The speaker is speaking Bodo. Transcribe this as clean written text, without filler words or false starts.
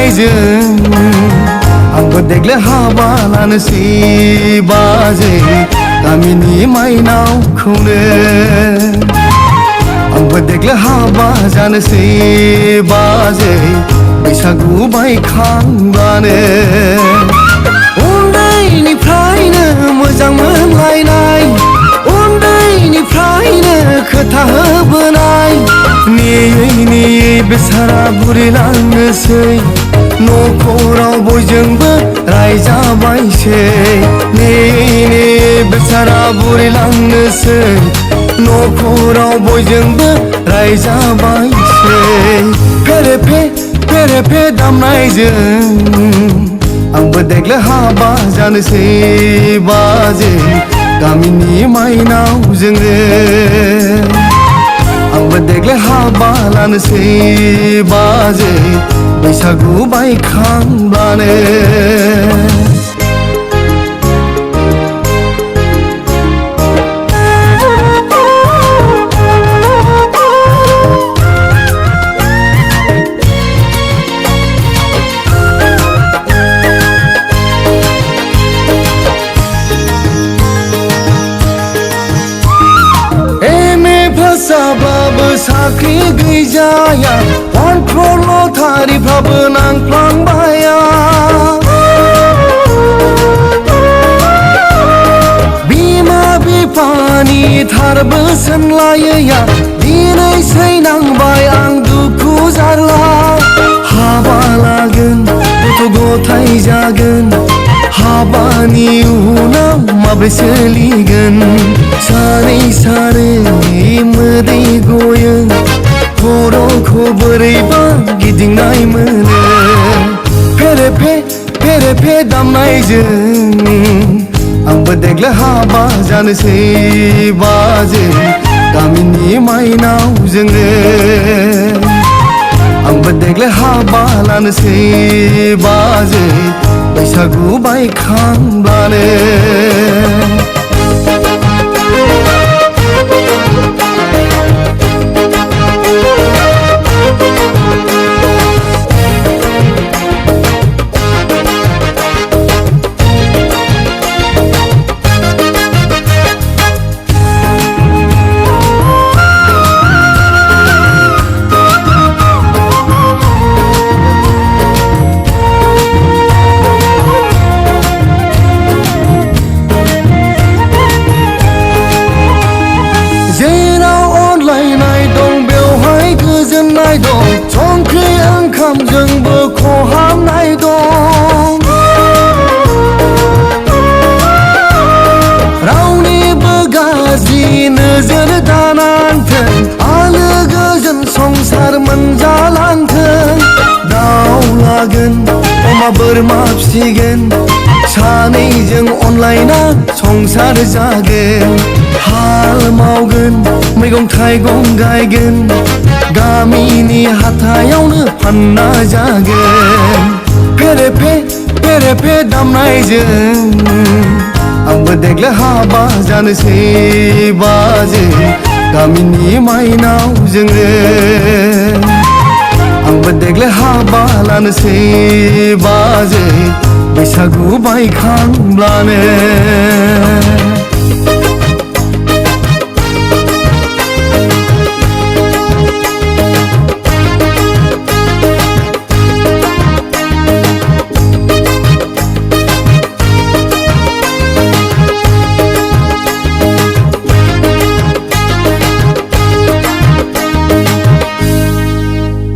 दामनायजों आंबो देग्लाय हाबा लानोसै बाजै गामिनि माइनावखौनो आंबो देग्लाय हाबा जानोसै बाजै बैसागु बायखांब्लानो उन्दैनिफ्रायनो मोजां मोनलायनाय उन्दैनिफ्रायनो खोथा होबोनाय नेयै नेयै बेसारा बुरिलांनोसै न'खराव बयजोंबो रायजाबायसै नेयै नेयै बेसारा बुरिलांनोसै न'खराव बयजोंबो रायजाबायसै फेरे दामनायजों आंबो देग्लाय हाबा जानोसै बाजै गामिनि माइनावजोंनो आंबो देग्लाय हाबा लानोसै बाजै बैसागु बायखांब्लानो जाबाबो साख्रि गैजाया कन्ट्रल लटारिफ्राबो नांफ्लांबाया बिमा बिफानि थार बोसोन लायैया दिनैसै नांबाय आं दुखु जारला हाबा लागोन गथ' गथाय जागोन हाबानि उनाव माब्रै सोलिगोन सानै सानै मोदै गयो खर'खौ बोरैबा गिदिंनाय मोनो फेरे दामनायजों आंबो देग्लाय हाबा जानोसै बाजै गामिनि माइनावजोंनो आंबो देग्लाय हाबा लानोसै बाजै बैसागु बायखांब्लानो गोजोननाय दं संख्रि ओंखामजोंबो खहाबनाय दं रावनिबो गाज्रि नोजोर दानांथों आलो गोजोन संसार मोनजालांथों दाउ लागोन अमा बोरमा फिसिगोन सानैजों अनलायना संसार जागोन हाल मावगोन मैगं थाइगं गायगोन गामिनि हाथायावनो फानना जागोन फेरे दामनायजों आंबो देग्लाय हाबा जानोसै बाजै गामिनि माइनावजोंनो आंबो देग्लाय हाबा लानोसै बाजै बैसागु बायखांब्लानो